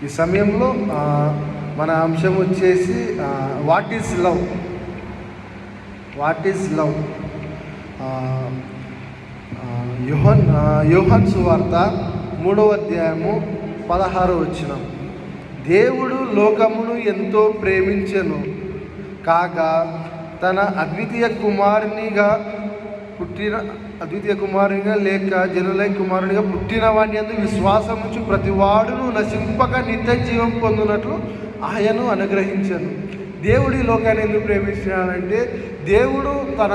ఈ సమయంలో మన అంశం వచ్చేసి what is love. What is love. యోహాను సువార్త 3వ అధ్యాయము 16వ వచనం. దేవుడు లోకమును ఎంతో ప్రేమించెను కాగా తన అద్వితీయ కుమారునిగా లేక జనులై కుమారునిగా పుట్టిన వాని యందు విశ్వాసం నుంచి ప్రతివాడును నశింపక నిత్య జీవం పొందినట్లు ఆయను అనుగ్రహించను. దేవుడు ఈ లోకాన్ని ఎందుకు ప్రేమించాడంటే, దేవుడు తన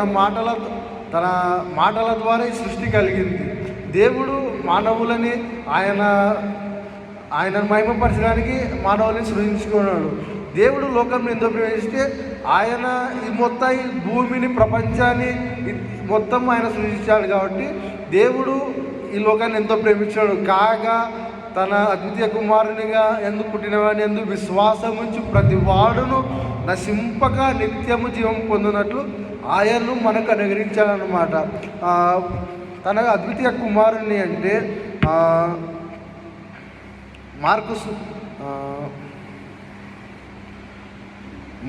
మాటల ద్వారా ఈ సృష్టి కలిగింది. దేవుడు మానవులని ఆయన మహిమపరచడానికి మానవుల్ని సృష్టించుకున్నాడు. దేవుడు లోకంలో ఎందుకు ప్రేమిస్తే, ఆయన ఈ మొత్తం ఈ భూమిని ప్రపంచాన్ని మొత్తం ఆయన సృష్టించాడు. కాబట్టి దేవుడు ఈ లోకాన్ని ఎంతో ప్రేమించాడు కాగా తన అద్వితీయ కుమారునిగా ఎందుకు పుట్టినవాడిని ఎందుకు విశ్వాసం నుంచి ప్రతి వాడును నశింపక నిత్యము జీవం పొందినట్లు ఆయన్ను మనకు అనుగ్రహించాలన్నమాట. తన అద్వితీయ కుమారుని అంటే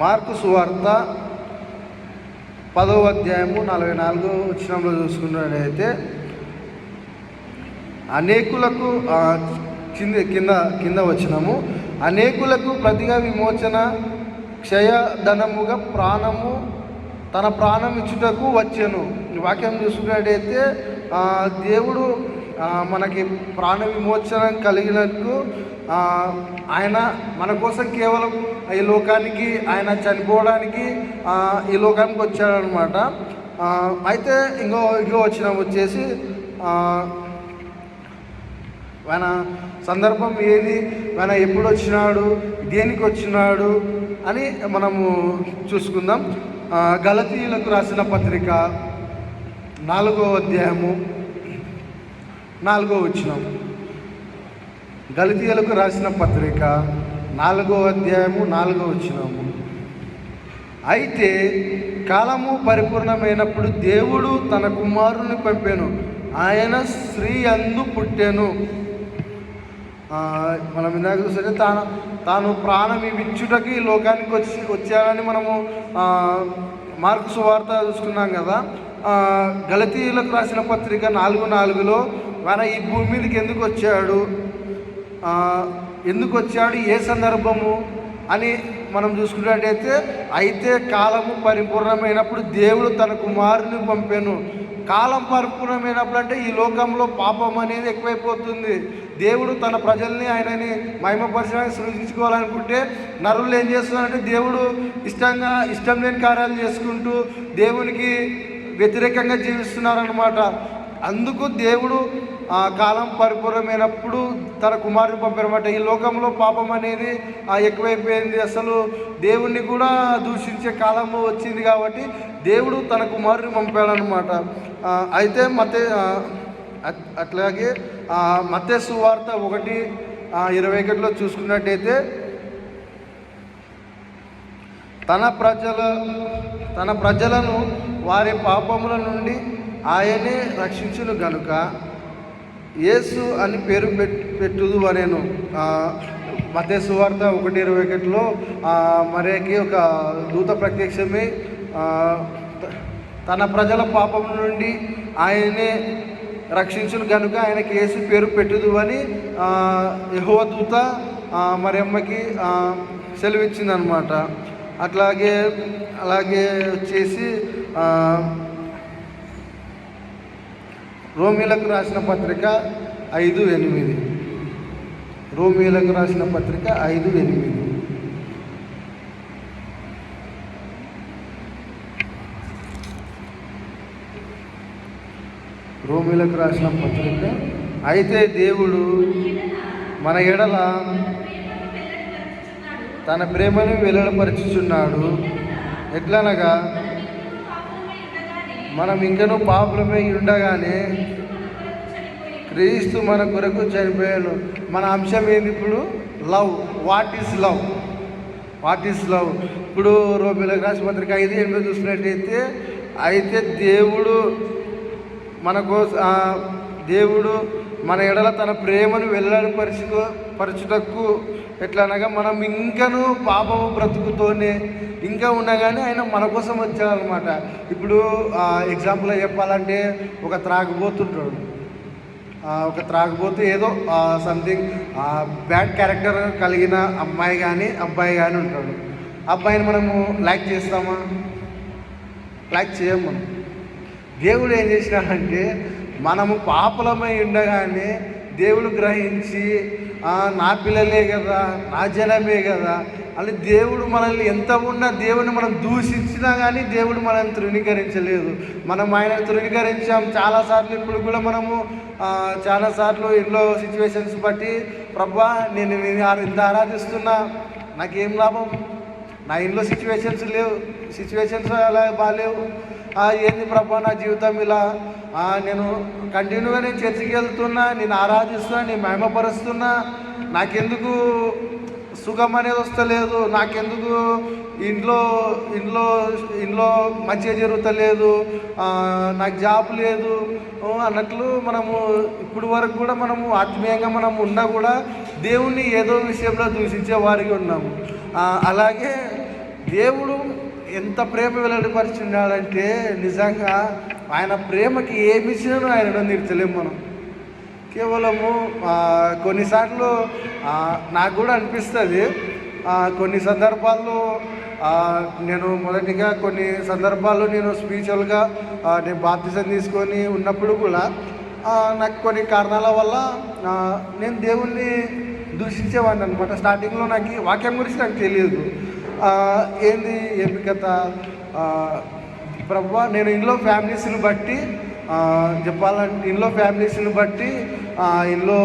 మార్కు సువార్త 10వ అధ్యాయము 44వ వచనంలో చూసుకున్నట్లయితే, అనేకులకు కింద వచనము, అనేకులకు ప్రతిగా విమోచన క్షయధనముగా తన ప్రాణం ఇచ్చుటకు వచ్చెను. వాక్యం చూసుకున్నట్టయితే దేవుడు మనకి ప్రాణ విమోచనం కలిగినట్టు ఆయన మన కోసం కేవలం ఈ లోకానికి ఆయన చనిపోవడానికి ఈ లోకానికి వచ్చాడనమాట. అయితే ఇంకో వచ్చిన వచ్చేసి ఆయన సందర్భం ఏది, ఆయన ఎప్పుడు వచ్చినాడు, దేనికి వచ్చినాడు అని మనము చూసుకుందాం. గలతీయులకు రాసిన పత్రిక 4వ అధ్యాయము 4వ వచనం. గలతీయులకు రాసిన పత్రిక 4వ అధ్యాయము 4వ వచనము. అయితే కాలము పరిపూర్ణమైనప్పుడు దేవుడు తన కుమారుని పంపెను, ఆయన స్త్రీ యందు పుట్టెను. మనం ఇందాక చూస్తే తాను ప్రాణం ఇచ్చుటకి ఈ లోకానికి వచ్చాడని మనము మార్కు సువార్త చూసుకున్నాం కదా. గలతీయులకు రాసిన పత్రిక 4:4లో ఆయన ఈ భూమి మీదకి ఎందుకు వచ్చాడు, ఏ సందర్భము అని మనం చూసుకున్నట్టయితే, అయితే కాలము పరిపూర్ణమైనప్పుడు దేవుడు తన కుమారుని పంపెను. కాలం పరిపూర్ణమైనప్పుడు అంటే ఈ లోకంలో పాపం అనేది ఎక్కువైపోతుంది. దేవుడు తన ప్రజల్ని ఆయనని మహిమపరచడానికి సృష్టించుకోవాలనుకుంటే నరులు ఏం చేస్తున్నారంటే, దేవుడు ఇష్టం లేని కార్యాలు చేసుకుంటూ దేవునికి వ్యతిరేకంగా జీవిస్తున్నారన్నమాట. అందుకు దేవుడు కాలం పరిపూర్ణమైనప్పుడు తన కుమారుని పంపారన్నమాట. ఈ లోకంలో పాపం అనేది ఎక్కువైపోయింది. అసలు దేవుణ్ణి కూడా దూషించే కాలము వచ్చింది కాబట్టి దేవుడు తన కుమారుని పంపాడనమాట. అయితే అట్లాగే మత్తయి సువార్త 1:21లో చూసుకున్నట్టయితే, తన ప్రజలను వారి పాపముల నుండి ఆయనే రక్షించును గనుక యేసు అని పేరు పెట్టుదు అనేను. మత్తయి సువార్త 1:21లో మరియకి ఒక దూత ప్రత్యక్షమై తన ప్రజల పాపం నుండి ఆయనే రక్షించును గనుక ఆయనకి యేసు పేరు పెట్టుదు అని యెహోవా దూత మరియమ్మకి సెలవిచ్చిందనమాట. అలాగే వచ్చేసి రోమీలకు రాసిన పత్రిక 5:8. రోమీలకు రాసిన పత్రిక 5:8. రోమీలకు రాసిన పత్రిక, అయితే దేవుడు మన ఎడల తన ప్రేమను వెల్లడిపరచుచున్నాడు. ఎట్లనగా మనం ఇంకనూ పాపులమై ఉండగానే క్రీస్తు మన కొరకు చనిపోయాడు. మన అంశం ఏంది ఇప్పుడు? లవ్. What is love? ఇప్పుడు రోమీలకు రాసిన పత్రిక 5:8 చూసినట్టయితే, అయితే దేవుడు మన ఎడల తన ప్రేమను పరచుటకు ఎట్లా అనగా మనం ఇంకను పాపము బ్రతుకుతోనే ఇంకా ఉండగానే ఆయన మన కోసం వచ్చారనమాట. ఇప్పుడు ఎగ్జాంపుల్గా చెప్పాలంటే ఒక త్రాగుబోతు ఏదో సంథింగ్ బ్యాడ్ క్యారెక్టర్ కలిగిన అమ్మాయి కానీ అబ్బాయి కానీ ఉంటాడు. అబ్బాయిని మనము లైక్ చేస్తామా? లైక్ చేయము మనం. దేవుడు ఏం చేసినాడంటే మనము పాపలమై ఉండగానే దేవుడు గ్రహించి నా పిల్లలే కదా, నా జనమే కదా అని దేవుడు మనల్ని ఎంత ఉన్నా దేవుని మనం దూషించినా కానీ దేవుడు మనల్ని తృణీకరించలేదు. మనం ఆయన తృణీకరించాం చాలాసార్లు. ఇప్పుడు కూడా మనము చాలాసార్లు ఎన్నో సిచ్యువేషన్స్ బట్టి ప్రభా నేను ఇంత ఆరాధిస్తున్నా నాకేం లాభం, నా ఇంట్లో సిచ్యువేషన్స్ అలా బాగాలేవు, ఏంది ప్రభా నా జీవితం ఇలా, నేను కంటిన్యూగా నేను చర్చికి వెళ్తున్నా, నేను ఆరాధిస్తున్నా, నేను మహిమపరుస్తున్నా, నాకెందుకు సుఖం అనేది వస్తలేదు, నాకెందుకు ఇంట్లో ఇంట్లో ఇంట్లో మంచిగా జరుగుతలేదు, నాకు జాబ్ లేదు అన్నట్లు మనము ఇప్పుడు వరకు కూడా మనము ఆత్మీయంగా మనం ఉన్నా కూడా దేవుణ్ణి ఏదో విషయంలో దూషించే వారికి ఉన్నాము. అలాగే దేవుడు ఎంత ప్రేమ వెల్లడిపరిచున్నాడంటే నిజంగా ఆయన ప్రేమకి ఏమి ఇచ్చినానో ఆయన తీర్చలేము మనం. కేవలము కొన్నిసార్లు నాకు కూడా అనిపిస్తుంది, కొన్ని సందర్భాల్లో నేను మొదటిగా కొన్ని సందర్భాల్లో నేను స్పిరిచువల్గా నేను బాప్తిజం తీసుకొని ఉన్నప్పుడు కూడా నాకు కొన్ని కారణాల వల్ల నేను దేవుణ్ణి దూషించేవాడిని అనమాట. స్టార్టింగ్లో నాకు వాక్యం గురించి నాకు తెలియదు, ఏమి కథ ప్రభువా, నేను ఇంట్లో ఫ్యామిలీస్ని బట్టి చెప్పాలంటే ఇంట్లో ఫ్యామిలీస్ని బట్టి ఇంట్లో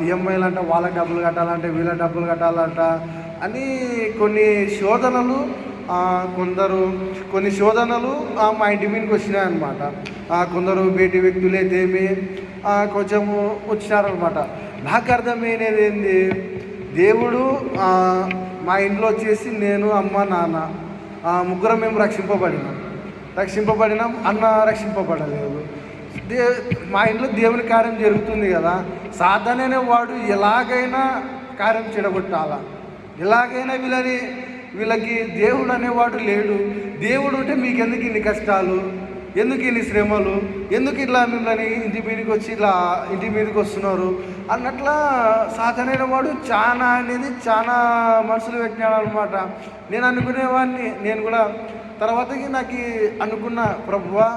ఈఎంఐలు అంట, వాళ్ళకి డబ్బులు కట్టాలంటే వీళ్ళకి డబ్బులు కట్టాలంట అని కొన్ని శోధనలు మా ఇంటి మీదకి వచ్చినాయి అనమాట. కొందరు బయటి వ్యక్తులు అయితేమి కొంచెము వచ్చినారనమాట. నాకు అర్థమైనది ఏంది, దేవుడు మా ఇంట్లో వచ్చేసి నేను అమ్మ నాన్న ముగ్గురం మేము రక్షింపబడినాం, అన్న రక్షింపబడలేదు. మా ఇంట్లో దేవుని కార్యం జరుగుతుంది కదా, సాధారణ వాడు ఎలాగైనా కార్యం చెడగొట్టాలా, ఎలాగైనా వీళ్ళకి దేవుడు అనేవాడు లేడు. దేవుడు ఉంటే మీకెందుకు ఇన్ని కష్టాలు, ఎందుకు ఇన్ని శ్రమలు, ఎందుకు ఇట్లా మిమ్మల్ని ఇంటి మీదకి వస్తున్నారు అన్నట్లా సాధారణ వాడు చాలా మనసులు పెట్టినాడు అనమాట. నేను అనుకునేవాడిని, నేను కూడా తర్వాతకి నాకు అనుకున్న ప్రభువా,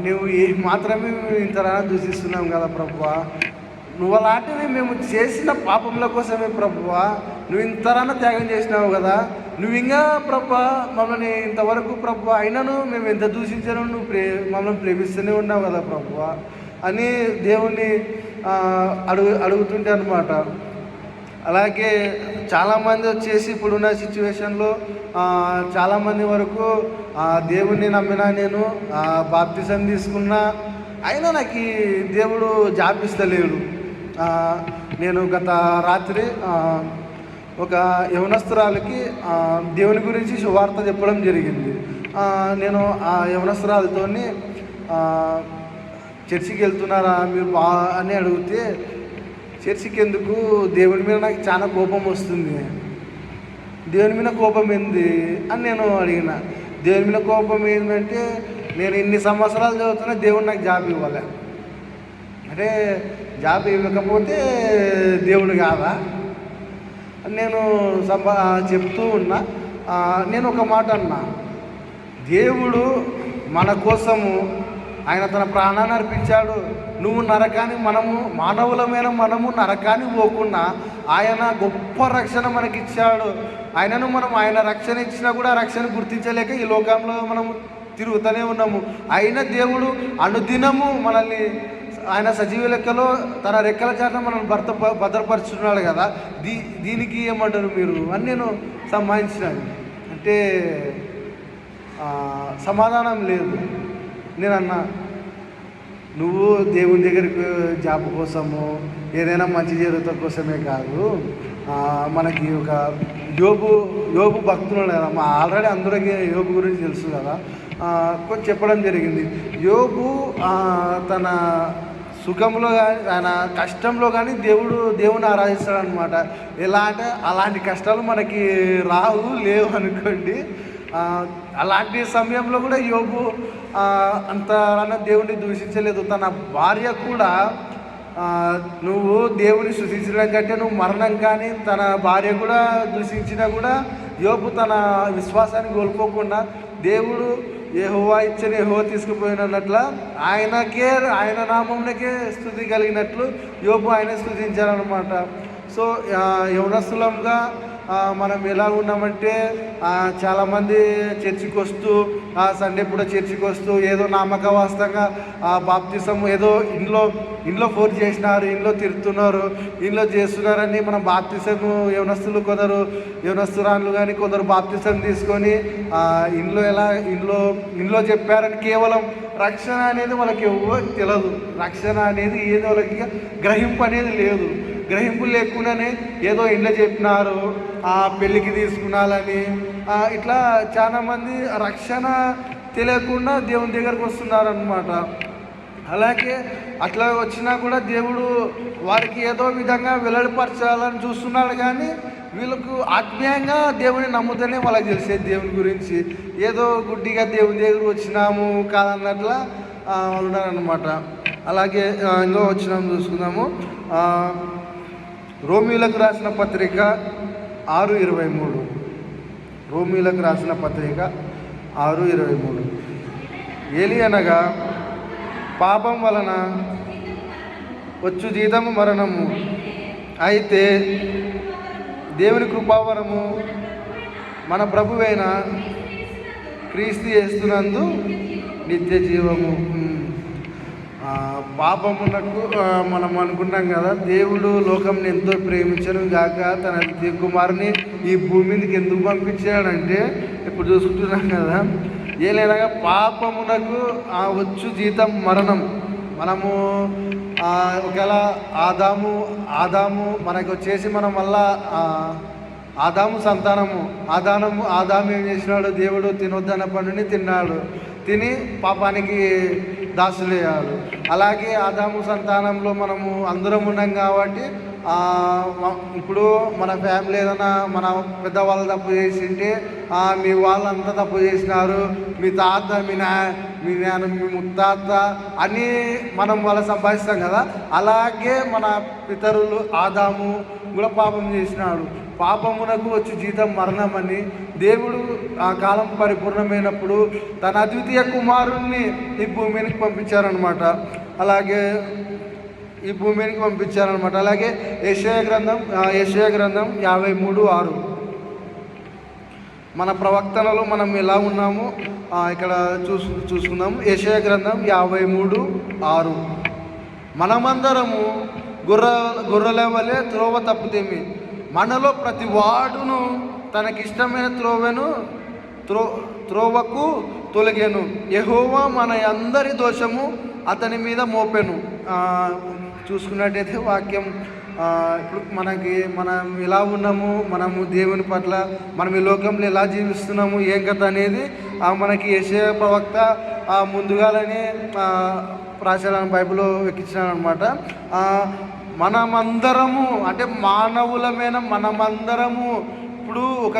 నువ్వు మాత్రమే ఇంతలా దూషిస్తున్నాం కదా ప్రభువా, నువ్వు అలాంటివి మేము చేసిన పాపముల కోసమే ప్రభువా, నువ్వు ఇంతరాన త్యాగం చేసినావు కదా, నువ్వు ఇంకా ప్రభువా మమ్మల్ని ఇంతవరకు ప్రభువా అయినను మేము ఎంత దూషించాను నువ్వు మమ్మల్ని ప్రేమిస్తూనే ఉన్నావు కదా ప్రభువా అని దేవుణ్ణి అడుగుతుంటే అనమాట. అలాగే చాలామంది వచ్చేసి ఇప్పుడున్న సిచ్యువేషన్లో చాలామంది వరకు దేవుణ్ణి నమ్మినా, నేను బాప్తిజం తీసుకున్నా, అయినా నాకు దేవుడు జాబ్ ఇస్తలేడు. నేను గత రాత్రి ఒక యవనస్తురాలకి దేవుని గురించి సువార్త చెప్పడం జరిగింది. నేను ఆ యవనస్తురాలతో చర్చికి వెళ్తున్నారా మీరు అని అడిగితే, చర్చికి ఎందుకు, దేవుని మీద నాకు చాలా కోపం వస్తుంది, దేవుని మీద కోపం ఏంది అని నేను అడిగిన. దేవుని మీద కోపం ఏంటంటే నేను ఇన్ని సంవత్సరాలు చదువుతున్నా, దేవుడు నాకు జాబ్ ఇవ్వాలి అంటే జాబ్ ఇవ్వకపోతే దేవుడు కాదా అని నేను చెప్తూ ఉన్నా. నేను ఒక మాట అన్నా, దేవుడు మన కోసము ఆయన తన ప్రాణాన్ని అర్పించాడు. నువ్వు మానవులమైన మనము నరకానికి పోకుండా ఆయన గొప్ప రక్షణ మనకిచ్చాడు. ఆయన రక్షణ ఇచ్చినా కూడా రక్షణ గుర్తించలేక ఈ లోకంలో మనము తిరుగుతూనే ఉన్నాము. అయినా దేవుడు అనుదినము మనల్ని ఆయన సజీవ లెక్కలో తన రెక్కల చాటున మనల్ని భద్రపరుచున్నాడు కదా, దీనికి ఏమంటారు మీరు అని నేను సంబంధించినాను. అంటే సమాధానం లేదు. నేనన్నా, నువ్వు దేవుని దగ్గరికి జాబ్ కోసము ఏదైనా మంచి జరుగుతా కోసమే కాదు, మనకి ఒక యోబు భక్తులు కదా, ఆల్రెడీ అందరికీ యోబు గురించి తెలుసు కదా, కొంచెం చెప్పడం జరిగింది. యోబు తన సుఖంలో కానీ ఆయన కష్టంలో కానీ దేవుని ఆరాధిస్తాడనమాట. ఎలా అంటే అలాంటి కష్టాలు మనకి లేవు అనుకోండి. అలాంటి సమయంలో కూడా యోబు అంత దేవుడిని దూషించలేదు. తన భార్య కూడా నువ్వు దేవుని స్తుతించడం కంటే నువ్వు మరణం కానీ తన భార్య కూడా దూషించినా కూడా యోబు తన విశ్వాసాన్ని కోల్పోకుండా దేవుడు యెహోవా ఇచ్చిన యెహోవా తీసుకుపోయినట్ల ఆయన నామంకే స్తుతి కలిగినట్లు యోబు ఆయన స్తుతించారనమాట. సో యవనస్తులంగా మనం ఎలా ఉన్నామంటే చాలామంది చర్చికి వస్తూ సండే కూడా చర్చికి వస్తూ ఏదో నామకవాస్తంగా బాప్తిసం ఏదో ఇంట్లో ఫోర్స్ చేసినారు, ఇంట్లో తిరుతున్నారు, ఇంట్లో చేస్తున్నారని మనం బాప్తిసం యవనస్తులు కొందరు యవనస్తురాళ్ళు కానీ కొందరు బాప్తిసం తీసుకొని ఇంట్లో చెప్పారని కేవలం రక్షణ అనేది వాళ్ళకి ఎవరికి తెలియదు. రక్షణ అనేది ఏదో వాళ్ళకి గ్రహింపు అనేది లేదు. గ్రహింపు లేకుండానే ఏదో ఇంట్లో చెప్పినారు, పెళ్ళికి తీసుకున్నాలని ఇట్లా చాలామంది రక్షణ తెలియకుండా దేవుని దగ్గరకు వస్తున్నారనమాట. అలాగే అట్లా వచ్చినా కూడా దేవుడు వారికి ఏదో విధంగా వెల్లడిపరచాలని చూస్తున్నాడు. కానీ వీళ్ళకు ఆత్మీయంగా దేవుని నమ్ముతూనే వాళ్ళకి తెలిసేది దేవుని గురించి. ఏదో గుడ్డిగా దేవుని దగ్గర వచ్చినాము కాదన్నట్లా వాళ్ళు ఉన్నారనమాట. అలాగే ఇంకో వచ్చినాము చూసుకుందాము. రోమీలకు రాసిన పత్రిక 6:23. రోమీలకు రాసిన పత్రిక 6:23. ఏలి అనగా పాపం వలన వచ్చు జీతము మరణము, అయితే దేవుని కృపావరము మన ప్రభువైన క్రీస్తు యేసునందు నిత్య జీవము. పాపమునకు మనం అనుకుంటాం కదా, దేవుడు లోకంని ఎంతో ప్రేమించను గాక తన ద్వితీయ కుమారుని ఈ భూమి మీదకి ఎందుకు పంపించాడంటే ఇప్పుడు చూసుకుంటున్నాం కదా, ఏలైనా పాపమునకు వచ్చు జీతం మరణం. మనము ఒకవేళ ఆదాము మనకు వచ్చేసి మనం మళ్ళా ఆదాము సంతానము. ఆదాము ఏం చేసినాడు, దేవుడు తినొద్దన్న పండుని తిన్నాడు, తిని పాపానికి దాసులయ్యాడు. అలాగే ఆదాము సంతానంలో మనము అందరం ఉన్నాం కాబట్టి ఇప్పుడు మన ఫ్యామిలీ ఏదైనా మన పెద్దవాళ్ళు తప్పు చేసింటే మీ వాళ్ళంతా తప్పు చేసినారు, మీ తాత మీ నాన్న మీ ముత్తాత అని మనం వాళ్ళ సంపాదిస్తాం కదా. అలాగే మన పితరులు ఆదాము కూడా పాపం చేసినాడు. పాపమునకు వచ్చి జీతం మరణం అని దేవుడు ఆ కాలం పరిపూర్ణమైనప్పుడు తన అద్వితీయ కుమారుణ్ణి ఈ భూమికి పంపించారనమాట. అలాగే ఈ భూమికి పంపించారనమాట. అలాగే యెషయా గ్రంథం 53:6. మన ప్రవక్తలలో మనం ఎలా ఉన్నామో ఇక్కడ చూసుకుందాము. యెషయా గ్రంథం 53:6. మనమందరము గొర్రెల వలె త్రోవ తప్పుతేమి, మనలో ప్రతి వాడును తనకిష్టమైన త్రోవకు తొలగెను, యెహోవా మన అందరి దోషము అతని మీద మోపెను. చూసుకున్నట్టయితే వాక్యం ఇప్పుడు మనం ఎలా ఉన్నాము, మనము దేవుని పట్ల మనం ఈ లోకంలో ఎలా జీవిస్తున్నాము, ఏం కథ అనేది మనకి యెషయా ప్రవక్త ముందుగానే రాశాడని బైబిల్లో ఎక్కించాడు అనమాట. మనమందరము అంటే మానవులమైన మనమందరము ఇప్పుడు ఒక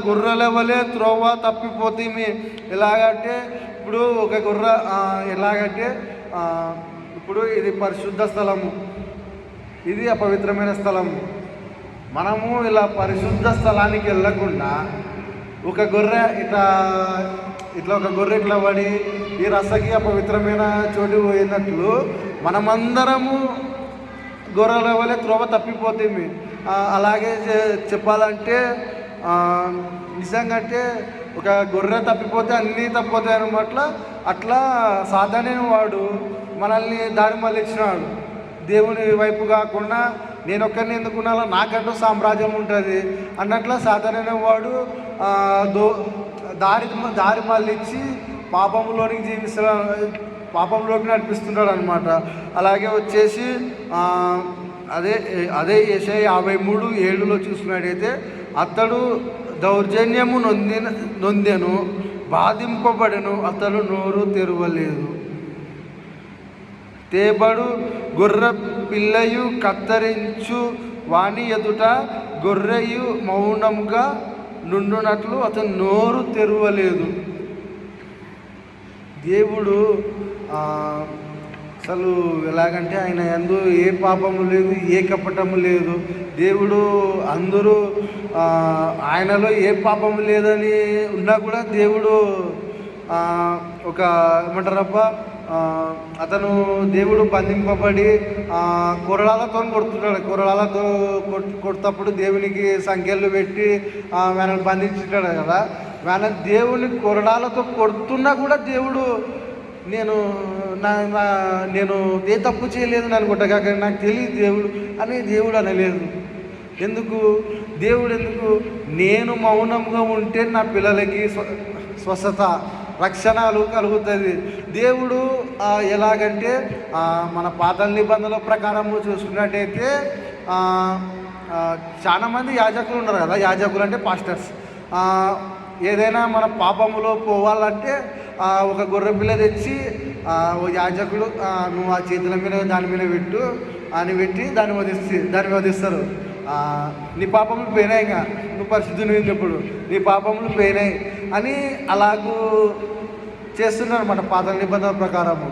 గొర్రెల వలె త్రోవ తప్పిపోతుంది. ఎలాగంటే ఇప్పుడు ఒక ఎలాగంటే ఇప్పుడు ఇది పరిశుద్ధ స్థలము, ఇది అపవిత్రమైన స్థలము. మనము ఇలా పరిశుద్ధ స్థలానికి వెళ్ళకుండా ఒక గొర్రె ఇట్లా పడి ఈ రసకి అపవిత్రమైన చోటు పోయినట్లు మనమందరము గొర్రెల వలె త్రోవ తప్పిపోతుంది. అలాగే చెప్పాలంటే నిజంగా అంటే ఒక గొర్రె తప్పిపోతే అన్నీ తప్పిపోతాయి అనమాట. అట్లా సాధారణ వాడు మనల్ని దారి మళ్ళించినాడు. దేవుని వైపు కాకుండా నేను ఒక్కరిని ఎందుకున్నాలో నాకంటూ సామ్రాజ్యం ఉంటుంది అన్నట్లా సాధారణ వాడు దారి మళ్ళించి పాపంలోనికి పాపంలోకి నడిపిస్తున్నాడు అనమాట. అలాగే వచ్చేసి అదే యెషయా 53:7 చూసుకున్నట్టయితే అతడు దౌర్జన్యము నొందెను, బాధింపబడెను, అతడు నోరు తెరవలేదు. తేబడు గొర్రె పిల్లయు కత్తరించు వాని ఎదుట గొర్రెయు మౌనంగా నుండునట్లు అతను నోరు తెరవలేదు. దేవుడు అసలు ఎలాగంటే ఆయన యందు ఏ పాపము లేదు, ఏ కపటము లేదు. దేవుడు అందరూ ఆయనలో ఏ పాపము లేదని ఉన్నా కూడా దేవుడు ఒక ఏమంటారబ్బా అతను దేవుడు బంధింపబడి కొరడాలతో కొడుతున్నాడు. కొరడాలతో కొడుతప్పుడు దేవునికి సంఖ్యలు పెట్టి మనల్ని బంధించుతాడు కదా. మన దేవుని కొరడాలతో కొడుతున్నా కూడా దేవుడు నేను ఏ తప్పు చేయలేదని అనుకుంటా, కాక నాకు తెలియదు దేవుడు అని దేవుడు అనలేదు. ఎందుకు నేను మౌనంగా ఉంటే నా పిల్లలకి స్వస్థత రక్షణలు కలుగుతుంది. దేవుడు ఎలాగంటే మన పాత నిబంధనల ప్రకారము చూసుకున్నట్టయితే చాలామంది యాజకులు ఉన్నారు కదా. యాజకులు అంటే పాస్టర్స్. ఏదైనా మన పాపములో పోవాలంటే ఒక గొర్రె పిల్ల తెచ్చి యాజకుడు నువ్వు ఆ చేతుల మీద దాని మీద పెట్టు అని పెట్టి దాన్ని వధిస్తారు. నీ పాపములు పోయినాయి, ఇంకా నువ్వు పరిశుద్ధుని ఉన్నప్పుడు నీ పాపములు పోయినాయి అని అలాగూ చేస్తున్నారు అన్నమాట పాత నిబంధన ప్రకారము.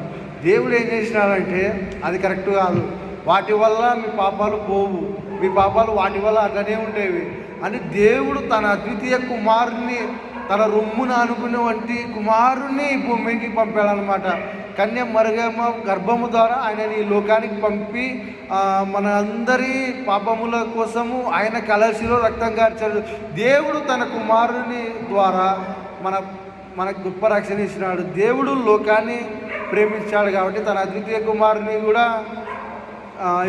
దేవుడు ఏం చేసినాడంటే అది కరెక్ట్ కాదు. వాటి వల్ల మీ పాపాలు పోవు, మీ పాపాలు వాటి వల్ల అట్లనే ఉండేవి అని దేవుడు తన అద్వితీయ కుమారుని, తన రొమ్మున అనుకునే వంటి కుమారుని భూమికి పంపాడనమాట. కన్య మరుగమ్మ గర్భము ద్వారా ఆయనని ఈ లోకానికి పంపి మన అందరి పాపముల కోసము ఆయన కలసిలో రక్తం కార్చాడు. దేవుడు తన కుమారుని ద్వారా మనకు గొప్ప రక్షణ ఇచ్చినాడు. దేవుడు లోకాన్ని ప్రేమించాడు కాబట్టి తన అద్వితీయ కుమారుని కూడా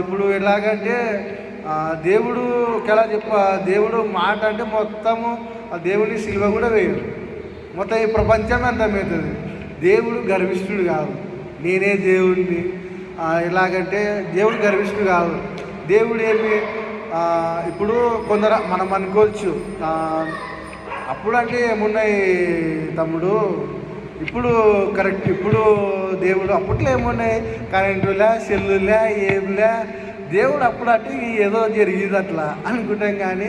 ఇప్పుడు ఎలాగంటే దేవుడు ఎలా దేవుడు మాట అంటే మొత్తము దేవుని శిలువ కూడా వేయడు, మొత్తం ఈ ప్రపంచం అంతమవుతుంది. దేవుడు గర్విష్ఠుడు కాదు, నేనే దేవుడిని ఎలాగంటే దేవుడు గర్విష్ఠుడు కాదు. దేవుడు ఏమి ఇప్పుడు కొందరు మనం అనుకోవచ్చు అప్పుడు అంటే ఏమున్నాయి తమ్ముడు, ఇప్పుడు కరెక్ట్, ఇప్పుడు దేవుడు అప్పట్లో ఏమున్నాయి కరెంటులే సెల్లులే ఏంలే, దేవుడు అప్పుడు అంటే ఏదో జరిగింది అట్లా అనుకుంటాం. కానీ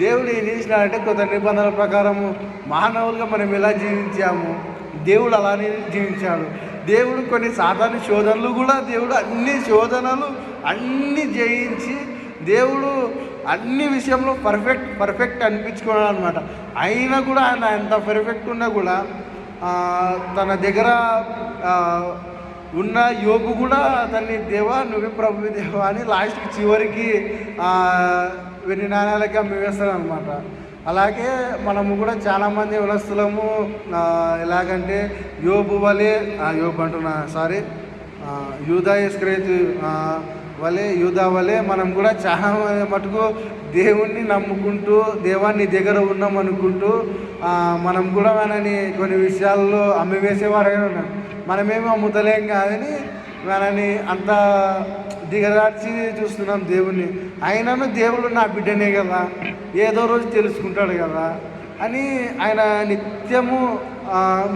దేవుడు ఏం చేసినాడంటే కొత్త నిబంధనల ప్రకారము మానవులుగా మనం ఎలా జీవించాము దేవుడు అలానే జీవించాడు. దేవుడు కొన్ని సాధారణ శోధనలు కూడా దేవుడు అన్ని జయించి దేవుడు అన్ని విషయంలో పర్ఫెక్ట్ అనిపించుకున్నాడు అనమాట. అయినా కూడా ఆయన ఎంత పర్ఫెక్ట్ ఉన్నా కూడా తన దగ్గర ఉన్న యోగు కూడా అతన్ని దేవా నువ్వే ప్రభు దేవా అని లాస్ట్కి చివరికి వెన్ని నాణ్యాలకి అమ్మివేస్తాడు అనమాట. అలాగే మనము కూడా చాలామంది యవనస్తులము ఎలాగంటే యూదా ఇస్కరియోతు యూదా వలె మనం కూడా చాలా మటుకు దేవుణ్ణి నమ్ముకుంటూ దేవాన్ని దగ్గర ఉన్నాం అనుకుంటూ మనం కూడా మనని కొన్ని విషయాల్లో అమ్మివేసేవారుగా ఉన్నాం. మనమేమో అమ్ముతలేం కాదని మనని అంత దిగదార్చి చూస్తున్నాం దేవుణ్ణి. అయినను దేవుడు నా బిడ్డనే కదా, ఏదో రోజు తెలుసుకుంటాడు కదా అని ఆయన నిత్యము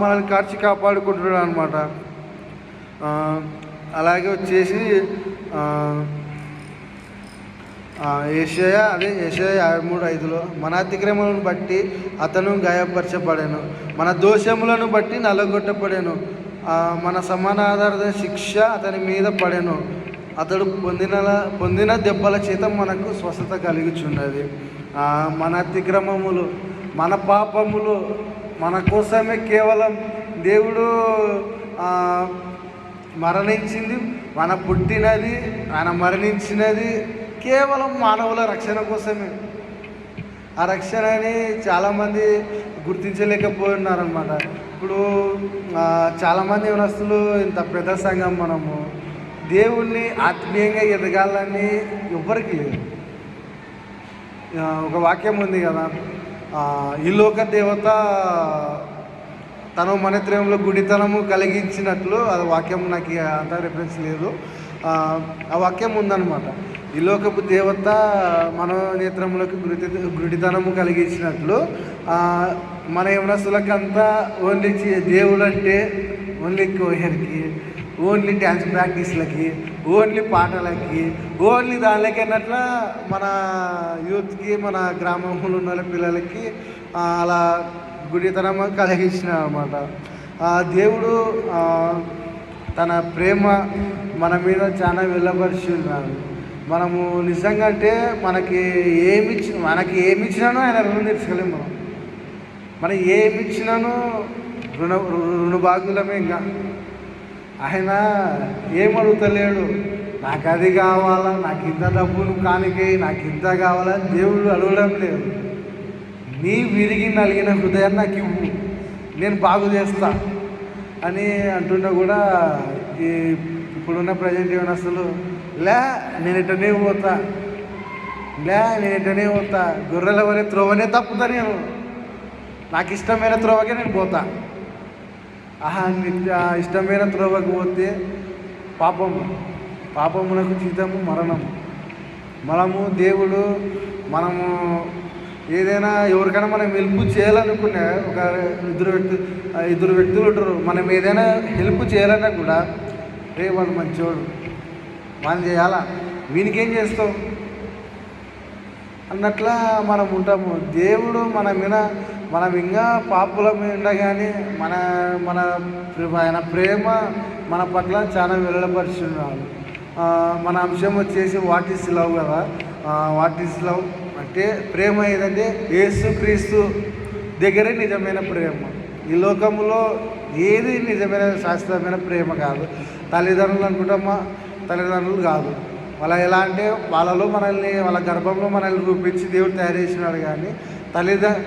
మనల్ని కాచి కాపాడుకుంటున్నాడు అనమాట. అలాగే వచ్చేసి యెషయా 53:5 మన అతిక్రమలను బట్టి అతను గాయపరచబడెను, మన దోషములను బట్టి నలగొట్టబడెను, మన సమానాధార శిక్ష అతని మీద పడెను, అతడు పొందిన దెబ్బల చేత మనకు స్వస్థత కలుగుచున్నది. మన అతిక్రమములు మన పాపములు మన కోసమే కేవలం దేవుడు మరణించింది, మన పుట్టినది ఆయన మరణించినది కేవలం మానవుల రక్షణ కోసమే. ఆ రక్షణని చాలామంది గుర్తించలేకపోతున్నారన్నమాట. ఇప్పుడు చాలామంది యవనస్తులు ఇంత పెద్ద సంఘం మనము దేవుణ్ణి ఆత్మీయంగా ఎదగాలని ఎవ్వరికి లేదు. ఒక వాక్యం ఉంది కదా, ఈ లోక దేవత తను మనత్రయంలో గుడితనము కలిగించినట్లు, అది వాక్యం నాకు అంత రిఫరెన్స్ లేదు, ఆ వాక్యం ఉందన్నమాట. ఈ లోకపు దేవత మన నేత్రములకు గుడితనము కలిగించినట్లు మన యవనస్తులకంతా ఓన్లీ దేవుడు అంటే ఓన్లీ కోహెర్కి ఓన్లీ డ్యాన్స్ ప్రాక్టీస్లకి, ఓన్లీ పాటలకి, ఓన్లీ దానిలోకి అన్నట్లా మన యూత్కి, మన గ్రామంలో ఉన్న పిల్లలకి అలా గుడితనం కలిగించిన అనమాట. దేవుడు తన ప్రేమ మన మీద చాలా వెళ్ళపరిచి ఉన్నాడు. మనము నిజంగా అంటే మనకి ఏమి ఇచ్చినానో ఆయన రుణం తీర్చుకోలేము. మనం ఏమి ఇచ్చినానో రుణభాగ్యులమే. ఇంకా ఆయన ఏం అడుగుతలేడు, నాకు అది కావాలా, నాకు ఇంత డబ్బును కానికే, నాకు ఇంత కావాలా, దేవుడు అడగడం లేదు. నీ విరిగి నలిగిన హృదయాన్ని నాకు ఇవ్వు, నేను బాగు చేస్తా అని అంటున్నా కూడా ఇప్పుడున్న ప్రజెంట్ ఏమైనా అసలు నేను ఇటనే పోతా, గొర్రెల వరే త్రోవనే తప్పుతా, నేను నాకు ఇష్టమైన త్రోవకే నేను పోతా. ఇష్టమైన త్రోవకు పోతే పాపమునకు జీతము మరణము. మనము ఏదైనా ఎవరికైనా మనం హెల్ప్ చేయాలనుకునే ఒక ఇద్దరు వ్యక్తులు ఉంటారు. మనం ఏదైనా హెల్ప్ చేయాలన్నా కూడా వాడు మంచివాడు, మనం చేయాలా, వీనికేం చేస్తావు అన్నట్లా మనం ఉంటాము. దేవుడు మనం ఇంకా పాపుల మీద కానీ ఆయన ప్రేమ మన పట్ల చాలా వెల్లడిపరుచున్నాడు. మన అంశం వచ్చేసి వాట్ ఈస్ లవ్ కదా. వాట్ ఈస్ లవ్ అంటే ప్రేమ ఏదంటే యేసుక్రీస్తు దగ్గరే నిజమైన ప్రేమ. ఈ లోకంలో ఏది నిజమైన శాశ్వతమైన ప్రేమ కాదు. తల్లిదండ్రులు అనుకుంటామా, తల్లిదండ్రులు కాదు. వాళ్ళ ఎలా అంటే వాళ్ళలో వాళ్ళ గర్భంలో మనల్ని రూపించి దేవుడు తయారు చేసినాడు. కానీ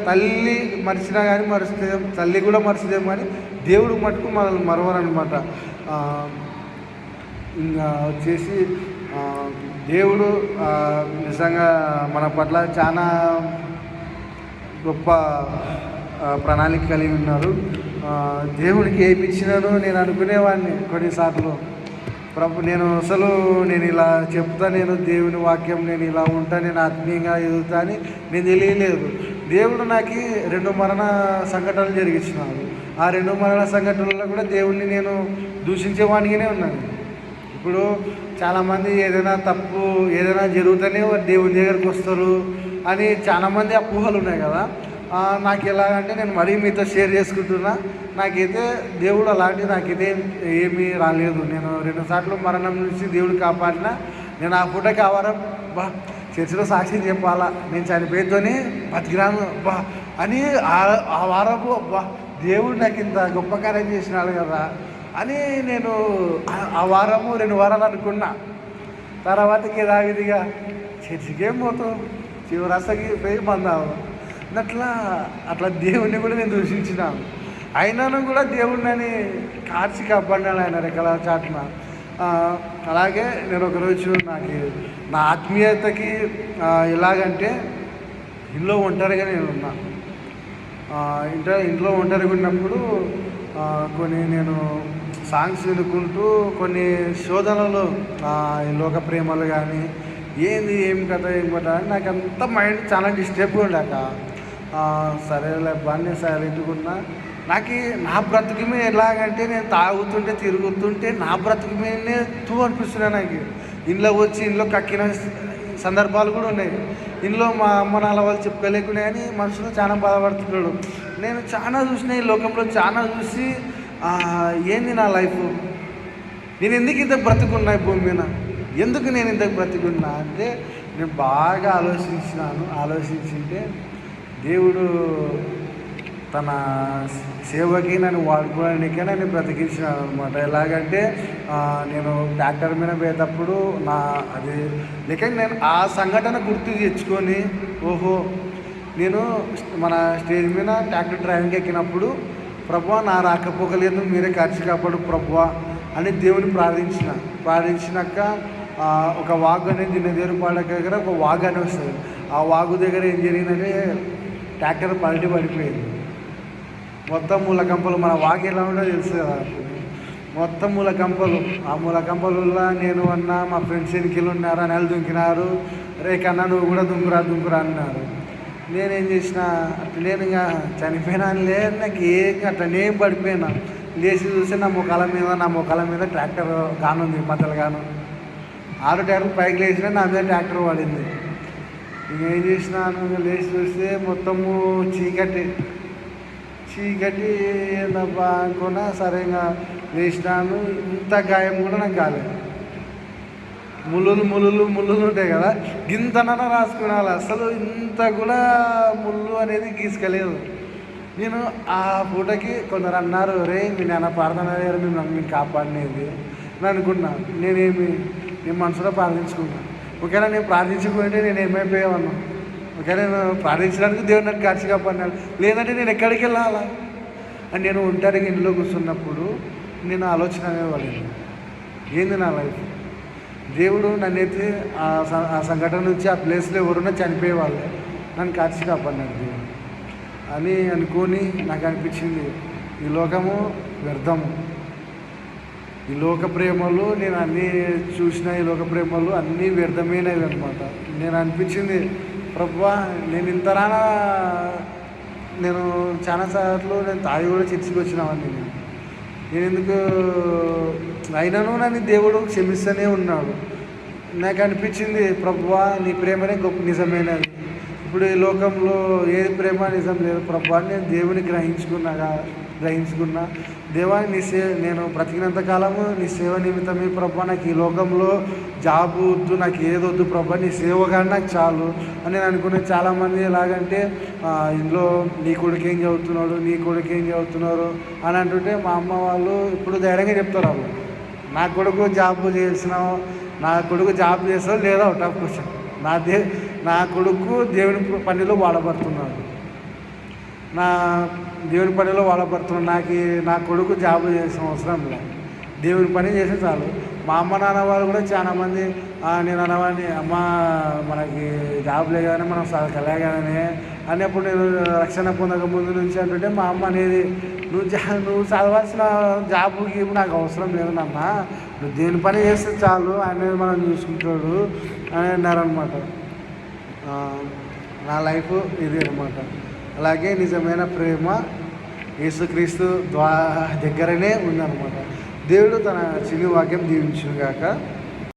తల్లి మరిచినా కానీ తల్లి కూడా మరిచిదేమో కానీ దేవుడు మటుకు మనల్ని మరవరనమాట. ఇంకా వచ్చేసి దేవుడు నిజంగా మన పట్ల చాలా గొప్ప ప్రణాళిక కలిగి ఉన్నారు. దేవుడికి ఏమి ఇచ్చినానో నేను అనుకునేవాడిని కొన్నిసార్లు. నేను ఇలా చెప్తా, నేను దేవుని వాక్యం నేను ఇలా ఉంటా, నేను ఆత్మీయంగా ఎదుగుతా అని నేను తెలియలేదు. దేవుడు నాకు 2 మరణ సంఘటనలు జరిగించినాడు. ఆ 2 మరణ సంఘటనల్లో కూడా దేవుడిని నేను దూషించేవాడిగానే ఉన్నాను. ఇప్పుడు చాలామంది ఏదైనా జరుగుతూనే దేవుని దగ్గరికి వస్తారు అని చాలామంది అపోహలు ఉన్నాయి కదా. నాకు ఎలాగంటే నేను మరీ మీతో షేర్ చేసుకుంటున్నా, నాకైతే దేవుడు నాకైతే ఏమీ రాలేదు. నేను 2 సార్లు మరణం నుంచి దేవుడు కాపాడినా. నేను ఆ పూటకి ఆ వారం చర్చిలో సాక్షి చెప్పాలా, నేను చనిపోయితోనే బతికిరాను అని ఆ వారము దేవుడు నాకు ఇంత గొప్ప కార్యం చేసినాడు కదా అని నేను ఆ వారము 2 వారాలు అనుకున్నా. తర్వాతకి యథావిధిగా చర్చికేం పోతాం, చివరసకి పోయి బందాము అట్లా దేవుణ్ణి కూడా నేను దూషించినాను. అయినాను కూడా దేవుడిని కార్చి కాపాడినాడు ఆయన రెక్కల చాటున. అలాగే నేను ఒకరోజు నా ఆత్మీయతకి ఎలాగంటే ఇంట్లో ఒంటరిగా నేను ఉన్నా. ఇంట్లో ఒంటరిగా ఉన్నప్పుడు నేను సాంగ్స్ వినుకుంటూ కొన్ని శోధనలు, లోక ప్రేమలు కానీ ఏం కథ అని నాకు అంత మైండ్ చాలా డిస్టర్బ్గా ఉండాక సరేలే బాగా సైలెంట్గా నాకు నా బ్రతుకు మీద ఎలాగంటే నేను తాగుతుంటే తిరుగుతుంటే నా బ్రతుకు మీదనే అనిపిస్తున్నాయి. నాకు ఇంట్లో కక్కిన సందర్భాలు కూడా ఉన్నాయి. ఇంట్లో మా అమ్మ నాన్న వాళ్ళు చెప్పుకోలేకునే అని మనుషులు చాలా బాధపడుతున్నాడు. నేను చాలా చూసిన ఈ లోకంలో చాలా చూసి ఏంది నా లైఫ్, నేను ఎందుకు ఇంత బ్రతుకున్నా ఈ భూమి మీద, ఎందుకు నేను ఇంత బ్రతుకున్నా అంటే నేను బాగా ఆలోచించింటే దేవుడు తన సేవకి నన్ను వాడుకోవడానికే నన్ను బ్రతికించినాను అనమాట. ఎలాగంటే నేను ట్రాక్టర్ మీద పోయేటప్పుడు నేను ఆ సంఘటన గుర్తు తెచ్చుకొని నేను మన స్టేజ్ మీద ట్రాక్టర్ డ్రైవింగ్ ఎక్కినప్పుడు ప్రభువా నా రాకపోకలేదు, మీరే ఖర్చు కాపాడు ప్రభువా అని దేవుని ప్రార్థించినాక ఒక వాగు అనేది దినదేరుపాడ దగ్గర ఒక వాగు అని వస్తుంది. ఆ వాగు దగ్గర ఏం జరిగిందంటే ట్రాక్టర్ పడిపోయింది. మొత్తం మూలకంపలు, మన వాగు ఎలా ఉండో తెలుసు కదా, మొత్తం మూలకంపలు. ఆ మూలకంపలలో నేను మా ఫ్రెండ్స్ ఎన్నికలు ఉన్నారు, నెల దుంకినారు, రే కన్నా నువ్వు కూడా దుంకురా అన్నారు. నేనేం చేసిన నేను ఇంకా చనిపోయినానులే, నాకు అట్లనే పడిపోయినా. లేచి చూస్తే నా మొక్కల మీద ట్రాక్టర్ గానుంది, మధ్యలో గాను. 6 టైర్లు పైకి లేచిన నా మీద ట్రాక్టర్ పడింది. ఇంకేం చేసినాను, లేచి చూస్తే మొత్తము చీకటి ఏందబ్బా అనుకున్నా. సరే ఇంకా లేచినాను. ఇంత గాయం కూడా నాకు కాలేదు. ముళ్ళులు ఉంటాయి కదా, గింతనన్నా రాసుకున్నాను. అసలు ఇంత కూడా ముళ్ళు అనేది గీసుకలేదు. నేను ఆ పూటకి కొందరు అన్నారు, రే మీ నాన్న ప్రార్థన గారు మేము కాపాడినది అని అనుకున్నా. నేను మనసులో ప్రార్థించుకున్నా. ఒకవేళ నేను ప్రార్థించుకుంటే నేను ఏమైపోయావన్నా. ఒకవేళ నేను ప్రార్థించడానికి దేవుడు నన్ను కాచి కాపాడినాడు. లేదంటే నేను ఎక్కడికి వెళ్ళాలా అని నేను ఒంటరిగా ఇంట్లో కూర్చున్నప్పుడు నేను ఆలోచన అనేవాడిని, ఏంది నా లైఫ్. దేవుడు నన్నైతే ఆ సంఘటన నుంచి ఆ ప్లేస్లో ఎవరున్నా చనిపోయేవాళ్ళు, నన్ను కాచి కాపాడినాడు దేవుడు అని అనుకొని నాకు అనిపించింది, ఈ లోకము వ్యర్థము. ఈ లోక ప్రేమలు నేను అన్నీ చూసిన, ఈ లోక ప్రేమలు అన్నీ వ్యర్థమైనవి అనమాట. నేను అనిపించింది, ప్రభువా నేను ఇంతరానా నేను చాలాసార్లు నేను తాగి కూడా చర్చికి వచ్చినామని నేను ఎందుకు అయినను నన్ను దేవుడు క్షమిస్తూనే ఉన్నాడు. నాకు అనిపించింది, ప్రభువా నీ ప్రేమనే గొప్ప నిజమైనది. ఇప్పుడు ఈ లోకంలో ఏది ప్రేమ నిజం లేదు ప్రభువా. నేను దేవుని గ్రహించుకున్నా దేవా నేను బ్రతికినంత కాలము నీ సేవ నిమిత్తమే ప్రభువా. నాకు ఈ లోకంలో జాబ్ వద్దు, నాకు ఏది వద్దు ప్రభువా, నీ సేవ కానీ నాకు చాలు అని నేను అనుకునే. చాలామంది ఎలాగంటే ఇంట్లో నీ కొడుకు ఏం చదువుతున్నారు అని అంటుంటే మా అమ్మ వాళ్ళు ఇప్పుడు ధైర్యంగా చెప్తారు, వాళ్ళు నా కొడుకు జాబ్ చేసినావు, నా కొడుకు జాబ్ చేస్తావు లేదా అవుట్ ఆఫ్ క్వశ్చన్. నా కొడుకు దేవుని పనిలో వాడబడుతున్నాడు, నా కొడుకు జాబ్ చేసిన అవసరం లేదు, దేవుని పని చేస్తే చాలు. మా అమ్మ నాన్న వాళ్ళు కూడా చాలామంది నేను అనేవాడిని, అమ్మ మనకి జాబ్ లేగానే మనం కలగానే అన్నప్పుడు నేను రక్షణ పొందక ముందు నుంచి అంటుంటే మా అమ్మ అనేది, నువ్వు చదవాల్సిన జాబ్ నాకు అవసరం లేదు నాన్న, నువ్వు దేని పని చేస్తే చాలు అనేది మనం చూసుకుంటాడు అని అన్నారనమాట. నా లైఫ్ ఇది అనమాట. అలాగే నిజమైన ప్రేమ యేసుక్రీస్తు దగ్గరనే ఉందన్నమాట. దేవుడు తన చిన్ని వాక్యం దీవించును గాక.